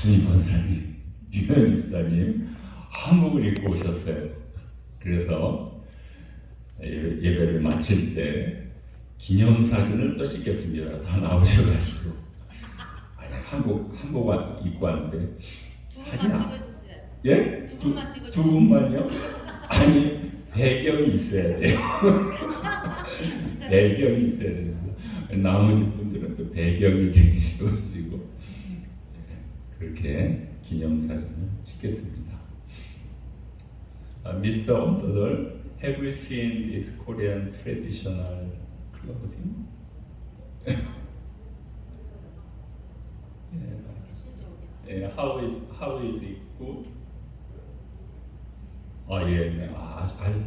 주임 권사님, 유현 집사님 한복을 입고 오셨어요. 그래서 예배를 마칠 때 기념사진을 또 찍겠습니다. 다 나오셔가지고 한복 입고 왔는데 사진 예? 두 분만요? 아니 배경이 있어야 돼요. 배경이 있어야 돼요. 나머지 분들은 또 배경이 되기 싫어지고 그렇게 기념사진을 찍겠습니다. Mr. Omdodol, have you seen this Korean traditional clothing? How is it good? 예,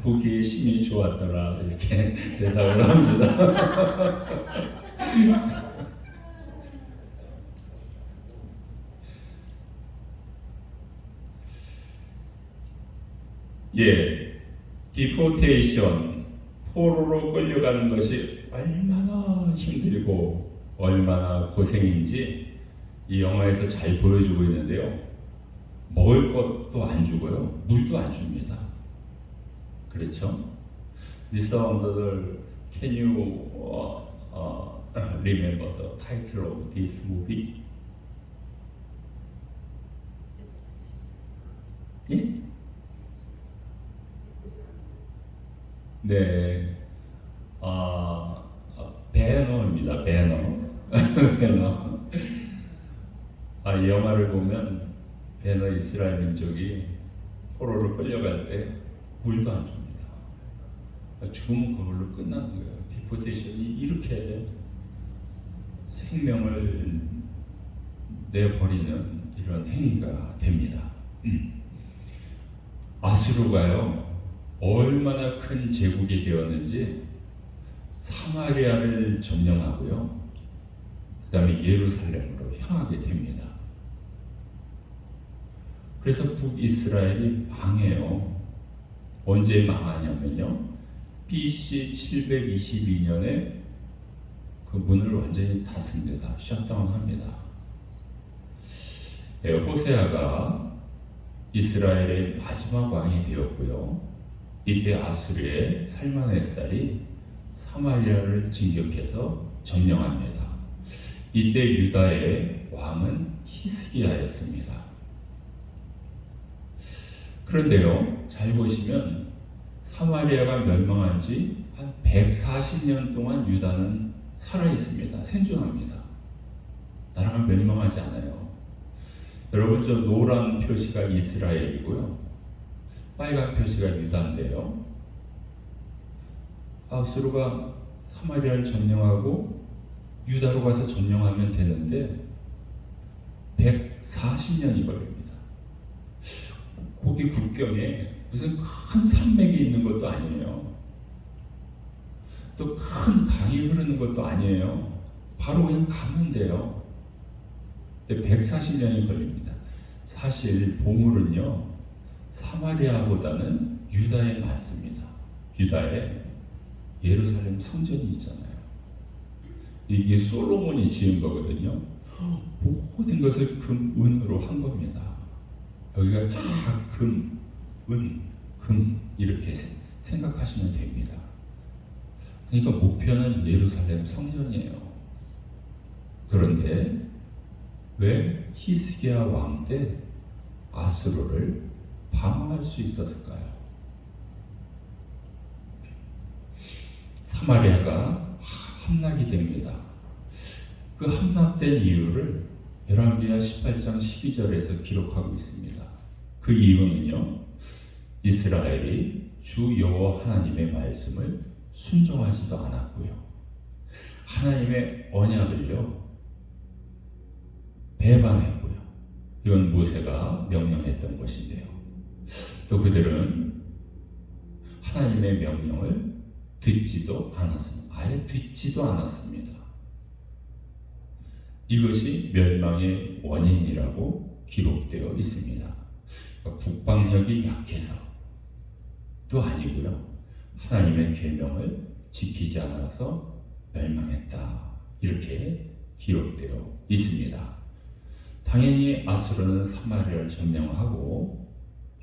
보기에 심히 좋았더라 이렇게 대답을 합니다. 예, 디포테이션, 포로로 끌려가는 것이 얼마나 힘들고 얼마나 고생인지 이 영화에서 잘 보여주고 있는데요. 먹을 것도 안 주고요, 물도 안 줍니다. 그렇죠? Mr. Omdodol, can you remember the title of this movie? 예? 네, 배너입니다. 배너. 배너. 이 영화를 보면 배너 이스라엘 민족이 포로로 끌려갈 때 물도 안 줍니다. 죽으면 그걸로 끝나는 거예요. 디포테이션이 이렇게 생명을 내버리는 이런 행위가 됩니다. 아수르가요, 얼마나 큰 제국이 되었는지 사마리아를 점령하고요, 그 다음에 예루살렘으로 향하게 됩니다. 그래서 북이스라엘이 망해요. 언제 망하냐면요, BC 722년에 그 문을 완전히 닫습니다. 셧다운합니다. 호세아가 이스라엘의 마지막 왕이 되었고요, 이때 아수르의 살마네살이 사마리아를 진격해서 점령합니다. 이때 유다의 왕은 히스기야였습니다. 그런데요, 잘 보시면 사마리아가 멸망한 지 한 140년 동안 유다는 살아있습니다. 생존합니다. 나라가 멸망하지 않아요. 여러분, 저 노란 표시가 이스라엘이고요, 빨간 표시가 유다인데요, 아수르가 사마리아를 점령하고 유다로 가서 점령하면 되는데 140년이 걸립니다. 거기 국경에 무슨 큰 산맥이 있는 것도 아니에요. 또 큰 강이 흐르는 것도 아니에요. 바로 그냥 가면 돼요. 140년이 걸립니다. 사실 보물은요, 사마리아보다는 유다에 많습니다. 유다에 예루살렘 성전이 있잖아요. 이게 솔로몬이 지은 거거든요. 모든 것을 금, 은으로 한 겁니다. 여기가 다 금, 은, 금 이렇게 생각하시면 됩니다. 그러니까 목표는 예루살렘 성전이에요. 그런데 왜 히스기야 왕 때 아수르를 방어할 수 있었을까요? 사마리아가 함락이 됩니다. 그 함락된 이유를 열왕기하 18장 12절에서 기록하고 있습니다. 그 이유는요, 이스라엘이 주 여호와 하나님의 말씀을 순종하지도 않았고요, 하나님의 언약을요 배반했고요. 이건 모세가 명령했던 것인데요, 또 그들은 하나님의 명령을 듣지도 않았습니다. 아예 듣지도 않았습니다. 이것이 멸망의 원인이라고 기록되어 있습니다. 그러니까 국방력이 약해서도 아니고요, 하나님의 계명을 지키지 않아서 멸망했다, 이렇게 기록되어 있습니다. 당연히 아수르는 사마리아를 점령하고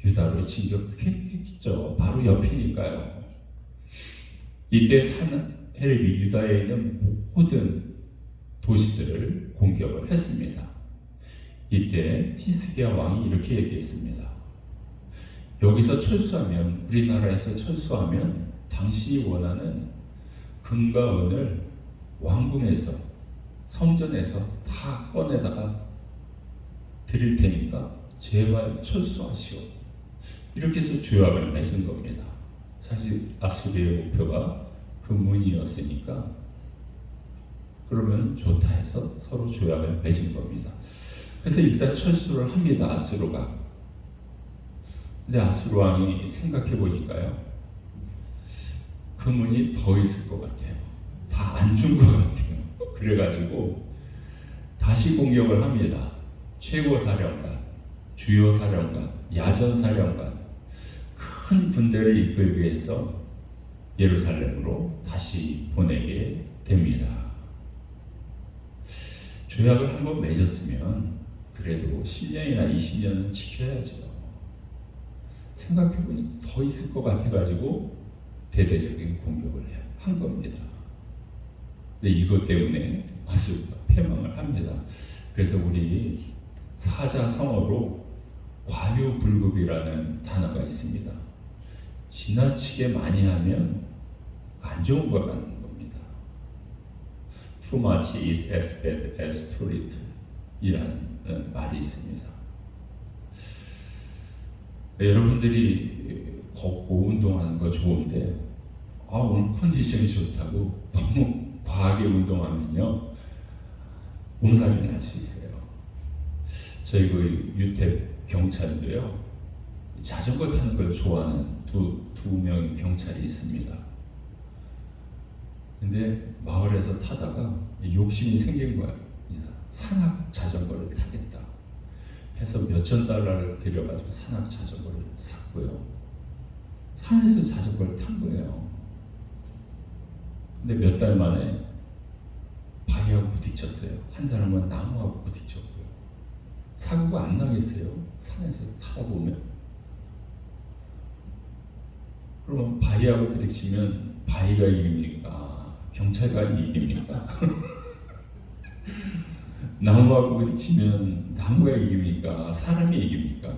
유다로 진격했겠죠. 바로 옆이니까요. 이때 산헤립이 유다에 있는 모든 도시들을 공격을 했습니다. 이때 히스기야 왕이 이렇게 얘기했습니다. 여기서 철수하면, 우리나라에서 철수하면 당신이 원하는 금과 은을 왕궁에서, 성전에서 다 꺼내다가 드릴 테니까 제발 철수하시오. 이렇게 해서 조약을 맺은 겁니다. 사실 아수리의 목표가 금문이었으니까 그러면 좋다 해서 서로 조약을 맺은 겁니다. 그래서 일단 철수를 합니다. 아수르가. 근데 아수르 왕이 생각해 보니까요, 금은이 더 있을 것 같아요. 다 안 준 것 같아요. 그래가지고 다시 공격을 합니다. 최고사령관, 주요사령관, 야전사령관, 큰 군대를 이끌게 해서 예루살렘으로 다시 보내게 됩니다. 조약을 한번 맺었으면 그래도 10년이나 20년은 지켜야죠. 생각해보니 더 있을 것 같아가지고 대대적인 공격을 한 겁니다. 근데 이것 때문에 아수르가 패망을 합니다. 그래서 우리 사자성어로 과유불급이라는 단어가 있습니다. 지나치게 많이 하면 안 좋은 거라는 겁니다. Too much is as bad as too little 이라는 말이 있습니다. 여러분들이 걷고 운동하는 거 좋은데 오늘 컨디션이 좋다고 너무 과하게 운동하면요 몸살이 날 수 있어요. 저희 그 유태 경찰도요 자전거 타는 걸 좋아하는 두 명의 경찰이 있습니다. 근데 마을에서 타다가 욕심이 생긴 거예요. 산악 자전거를 타겠다 해서 몇천 달러를 들여가지고 산악 자전거를 샀고요. 산에서 자전거를 탄 거예요. 근데 몇 달 만에 바위하고 부딪혔어요. 한 사람은 나무하고 부딪혔고요. 사고가 안 나겠어요? 산에서 타다 보면. 그러면 바위하고 부딪히면 바위가 이깁니까? 경찰관이 이깁니까? 나무하고 부딪히면 나무가 이깁니까? 사람이 이깁니까?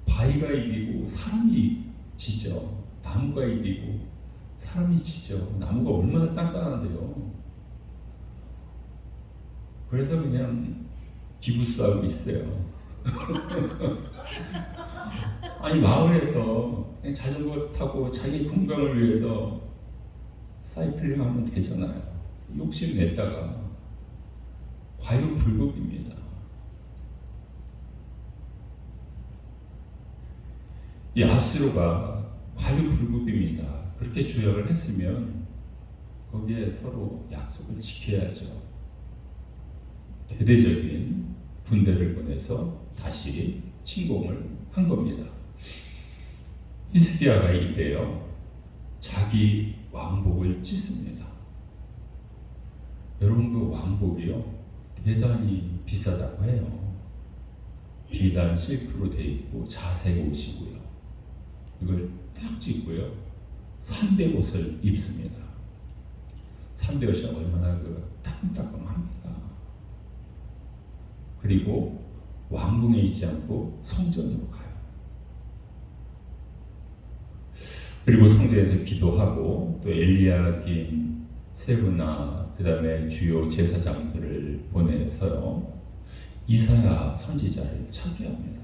바위가 이기고 사람이 지죠. 나무가 이기고 사람이 지죠. 나무가 얼마나 단단한데요. 그래서 그냥 기부싸움이 있어요. 아니 마을에서 그냥 자전거 타고 자기 건강을 위해서 사이클링 하면 되잖아요. 욕심 냈다가 과유불급입니다. 이 아수르가 과유불급입니다. 그렇게 조약을 했으면 거기에 서로 약속을 지켜야죠. 대대적인 군대를 보내서 다시 침공을 한 겁니다. 히스기야가 이때요 자기 왕복을 찢습니다. 여러분 그 왕복이요 대단히 비싸다고 해요. 비단 실크로 되어 있고 자색 옷이고요. 이걸 딱 찢고요 300옷을 입습니다. 300옷이 얼마나 따끔따끔합니까? 그리고 왕궁에 있지 않고 성전으로 가요. 그리고 성전에서 기도하고 또 엘리야kim, 세브나 그 다음에 주요 제사장들을 보내서요 이사야 선지자를 찾게 합니다.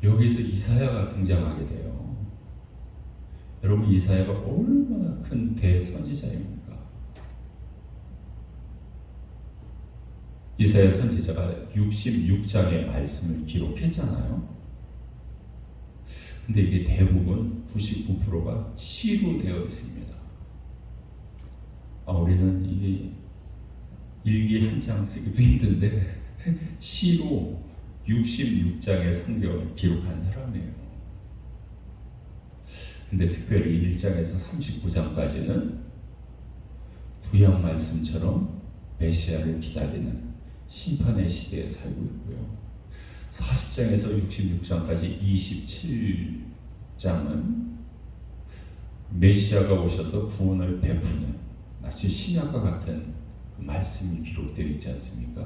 여기서 이사야가 등장하게 돼요. 여러분 이사야가 얼마나 큰 대선지자입니까? 이사야 선지자가 66장의 말씀을 기록했잖아요. 근데 이게 대부분 99%가 시로 되어 있습니다. 우리는 이게 일기 한 장 쓰기도 힘든데 시로 66장의 성경을 기록한 사람이에요. 근데 특별히 1장에서 39장까지는 구약 말씀처럼 메시아를 기다리는 심판의 시대에 살고 있고요. 40장에서 66장까지 27장은 메시아가 오셔서 구원을 베푸는 마치 신약과 같은 그 말씀이 기록되어 있지 않습니까?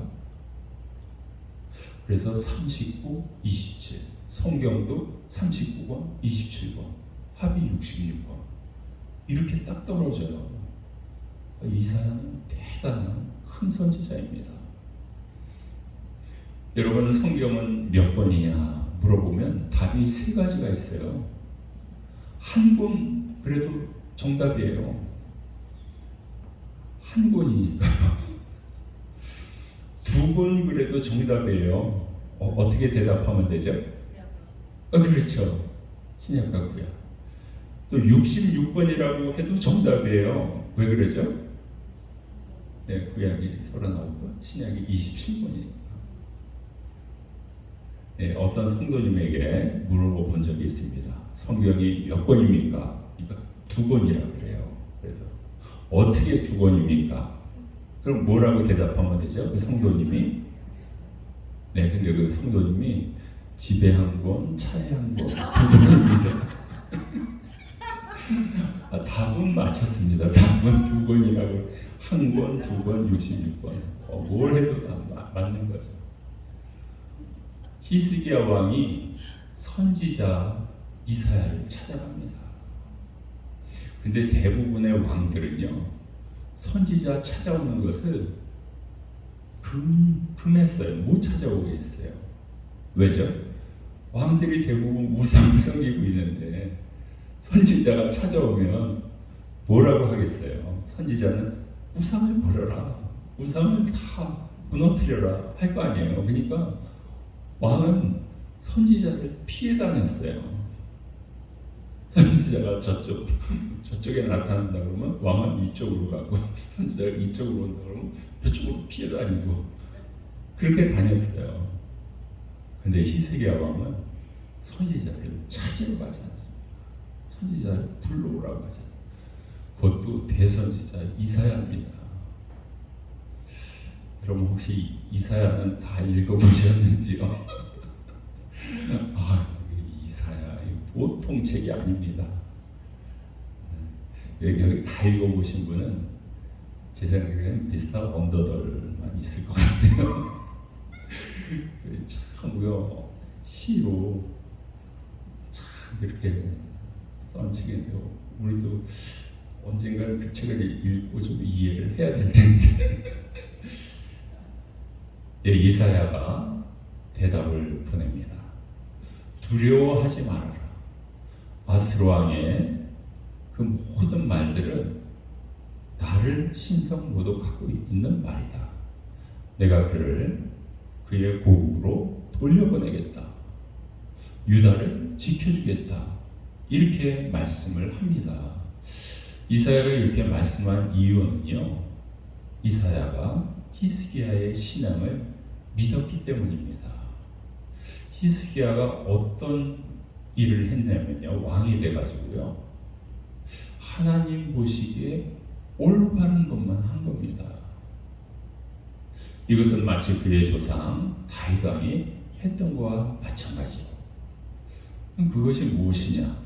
그래서 39, 27 성경도 39권, 27권 합이 66권 이렇게 딱 떨어져요. 이사야는 대단한 큰 선지자입니다. 여러분 성경은 몇 권이냐 물어보면 답이 세 가지가 있어요. 한 권 그래도 정답이에요. 한 권이니까요. 두 권 그래도 정답이에요. 어떻게 대답하면 되죠? 그렇죠. 신약과 구약. 또 66번이라고 해도 정답이에요. 왜 그러죠? 네, 구약이 39번, 신약이 27번이니까. 네, 어떤 성도님에게 물어본 적이 있습니다. 성경이 몇 권입니까? 그러니까 두 권이라고 그래요. 그래서 어떻게 두 권입니까? 그럼 뭐라고 대답하면 되죠? 그 성도님이 네, 근데 그 성도님이 집에 한 권, 차에 한 권, 두 권입니다. 답은 맞췄습니다. 답은 두 권이라고 한 권, 두 권, 66권. 뭘 해도 다 맞는 거죠. 히스기야 왕이 선지자 이사야를 찾아갑니다. 근데 대부분의 왕들은요, 선지자 찾아오는 것을 금했어요. 못 찾아오겠어요. 왜죠? 왕들이 대부분 우상을 섬기고 있는데 선지자가 찾아오면 뭐라고 하겠어요? 선지자는 우상을 버려라. 우상을 다 무너뜨려라 할 거 아니에요. 그러니까 왕은 선지자를 피해 다녔어요. 선지자가 저쪽에 나타난다 그러면 왕은 이쪽으로 가고 선지자가 이쪽으로 온다 그러면 저쪽으로 피해 다니고 그렇게 다녔어요. 근데 히스기야 왕은 선지자를 찾으러 가지 않습니다. 선지자를 불러오라고 하잖아요. 그것도 대선지자 이사야입니다. 여러분 혹시 이사야는 다 읽어보셨는지요? 이사야 보통 책이 아닙니다. 여기 다 읽어보신 분은 제 생각에는 미스터 언더더만 있을 것 같아요. 참고요 시로 참 이렇게 썬 책인데요. 우리도 언젠가는 그 책을 읽고 좀 이해를 해야 될 텐데. 예, 이사야가 대답을 보냅니다. 두려워하지 말아라. 아스로 왕의 그 모든 말들은 나를 신성 모독하고 있는 말이다. 내가 그를 그의 고국으로 돌려보내겠다. 유다를 지켜주겠다. 이렇게 말씀을 합니다. 이사야가 이렇게 말씀한 이유는요, 이사야가 히스기야의 신앙을 믿었기 때문입니다. 히스기야가 어떤 일을 했냐면요, 왕이 돼가지고요, 하나님 보시기에 올바른 것만 한 겁니다. 이것은 마치 그의 조상 다윗 왕이 했던 것과 마찬가지요. 그것이 무엇이냐?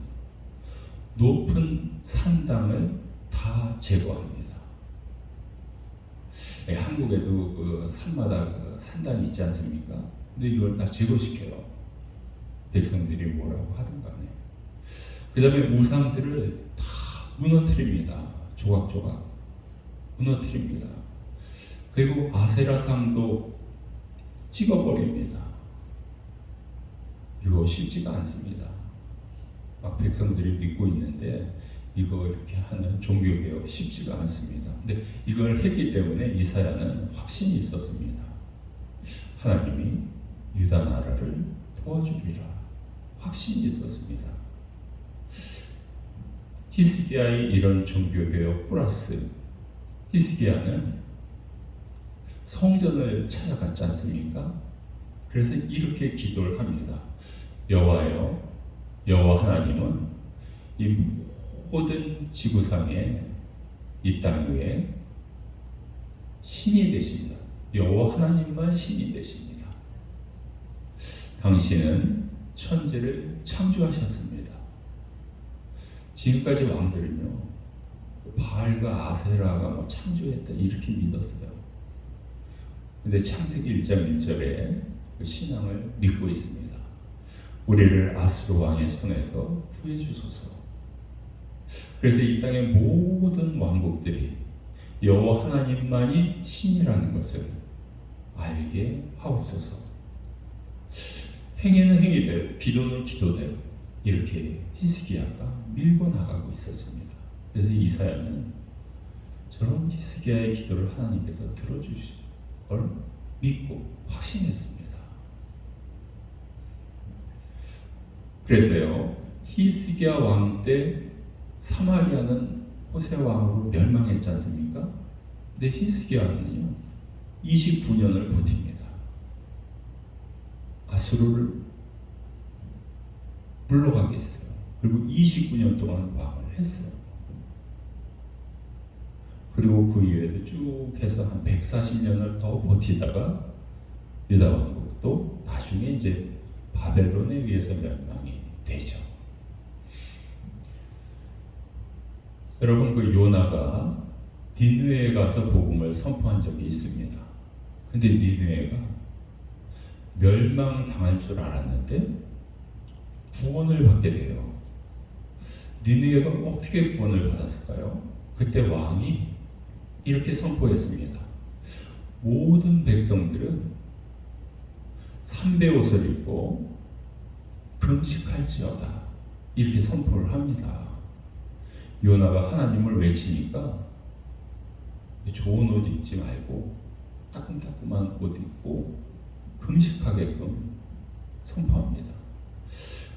높은 산당을 다 제거합니다. 한국에도 그 산마다 그 산당이 있지 않습니까? 근데 이걸 다 제거시켜요. 백성들이 뭐라고 하든 간에. 그 다음에 우상들을 다 무너뜨립니다. 조각조각 무너뜨립니다. 그리고 아세라상도 찍어버립니다. 이거 쉽지가 않습니다. 막 백성들이 믿고 있는데 이거 이렇게 하는 종교개혁 쉽지가 않습니다. 근데 이걸 했기 때문에 이사야는 확신이 있었습니다. 하나님이 유다 나라를 도와주리라 확신이 있었습니다. 히스기야의 이런 종교개혁 플러스 히스기야는 성전을 찾아갔지 않습니까? 그래서 이렇게 기도를 합니다. 여호와여, 여호와 하나님은 이 모든 지구상에 이 땅 위에 신이 되십니다. 여호와 하나님만 신이 되십니다. 당신은 천지를 창조하셨습니다. 지금까지 왕들은요, 바알과 아세라가 뭐 창조했다 이렇게 믿었어요. 근데 창세기 1장 1절에 그 신앙을 믿고 있습니다. 우리를 아수르 왕의 손에서 구해 주소서. 그래서 이 땅의 모든 왕국들이 여호와 하나님만이 신이라는 것을 알게 하옵소서. 행위는 행위대로, 기도는 기도대로 이렇게 히스기야가 밀고 나가고 있었습니다. 그래서 이사야는 저런 히스기야의 기도를 하나님께서 들어주실 걸 믿고 확신했습니다. 그래서요, 히스기야 왕 때 사마리아는 호세 왕으로 멸망했지 않습니까? 근데 히스기야는요 29년을 버팁니다. 아수르를 물러가게 했어요. 그리고 29년 동안 왕을 했어요. 그리고 그 이후에도 쭉 해서 한 140년을 더 버티다가 유다 왕국도 나중에 이제 바벨론에 의해서 멸망이 되죠. 여러분, 그 요나가 니느웨에 가서 복음을 선포한 적이 있습니다. 근데 니느웨가 멸망당할 줄 알았는데 구원을 받게 돼요. 니느웨가 어떻게 구원을 받았을까요? 그때 왕이 이렇게 선포했습니다. 모든 백성들은 삼배 옷을 입고 금식할지어다 이렇게 선포를 합니다. 요나가 하나님을 외치니까 좋은 옷 입지 말고 따끔따끔한 옷 입고 금식하게끔 선포합니다.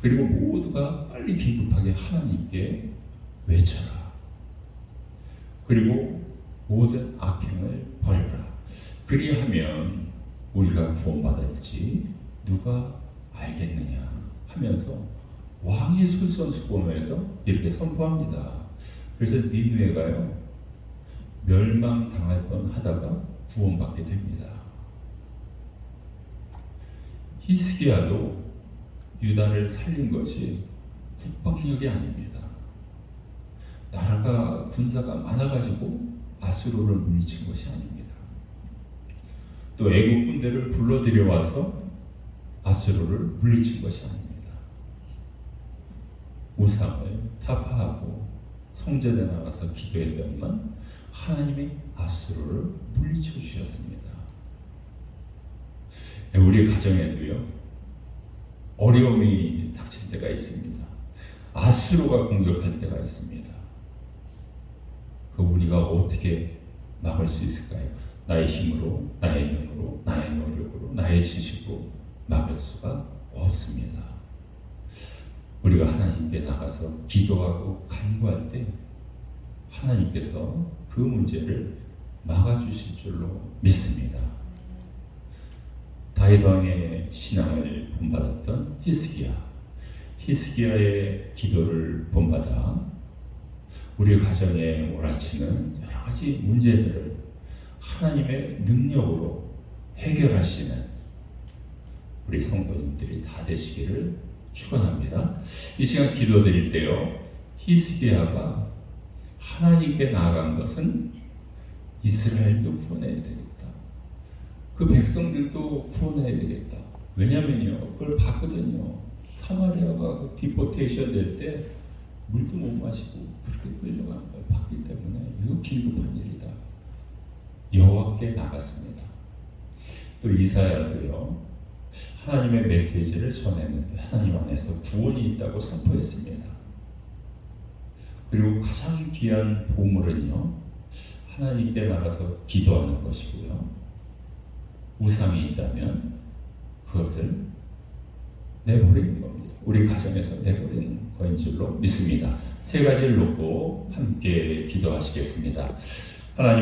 그리고 모두가 빨리 긴급하게 하나님께 외쳐라. 그리고 모든 악행을 버려라. 그리하면 우리가 구원받을지 누가 알겠느냐 하면서 왕이 솔선수범해서 이렇게 선포합니다. 그래서 니느웨가요 멸망당할 뻔하다가 구원받게 됩니다. 히스기야도 유다를 살린 것이 국방력이 아닙니다. 나라가 군사가 많아가지고 아수르를 물리친 것이 아닙니다. 또 애국 군대를 불러들여와서 아수르를 물리친 것이 아닙니다. 우상을 타파하고 성전에 나가서 기도했더니만 하나님이 아수르를 물리쳐 주셨습니다. 우리 가정에도요 어려움이 닥칠 때가 있습니다. 아수르가 공격할 때가 있습니다. 그 우리가 어떻게 막을 수 있을까요? 나의 힘으로, 나의 능으로, 나의 노력으로, 나의 지식으로 막을 수가 없습니다. 우리가 하나님께 나가서 기도하고 간구할 때 하나님께서 그 문제를 막아주실 줄로 믿습니다. 다윗 왕의 신앙을 본받았던 히스기야의 기도를 본받아 우리 가정에 몰아치는 여러 가지 문제들을 하나님의 능력으로 해결하시는 우리 성도님들이 다 되시기를 축원합니다. 이 시간 기도드릴 때요, 히스기야가 하나님께 나아간 것은 이스라엘도 구원해야 되겠다. 그 백성들도 구원해야 되겠다. 왜냐면요, 그걸 봤거든요. 사마리아가 그 디포테이션 될 때 물도 못 마시고 그렇게 끌려가는 걸 봤기 때문에 이거 긴급한 일이다. 여호와께 나갔습니다. 또 이사야도요, 하나님의 메시지를 전했는데 하나님 안에서 구원이 있다고 선포했습니다. 그리고 가장 귀한 보물은요, 하나님께 나가서 기도하는 것이고요, 우상이 있다면 그것을 내버리는 겁니다. 우리 가정에서 내버리는 거인 줄로 믿습니다. 세 가지를 놓고 함께 기도하시겠습니다. 하나님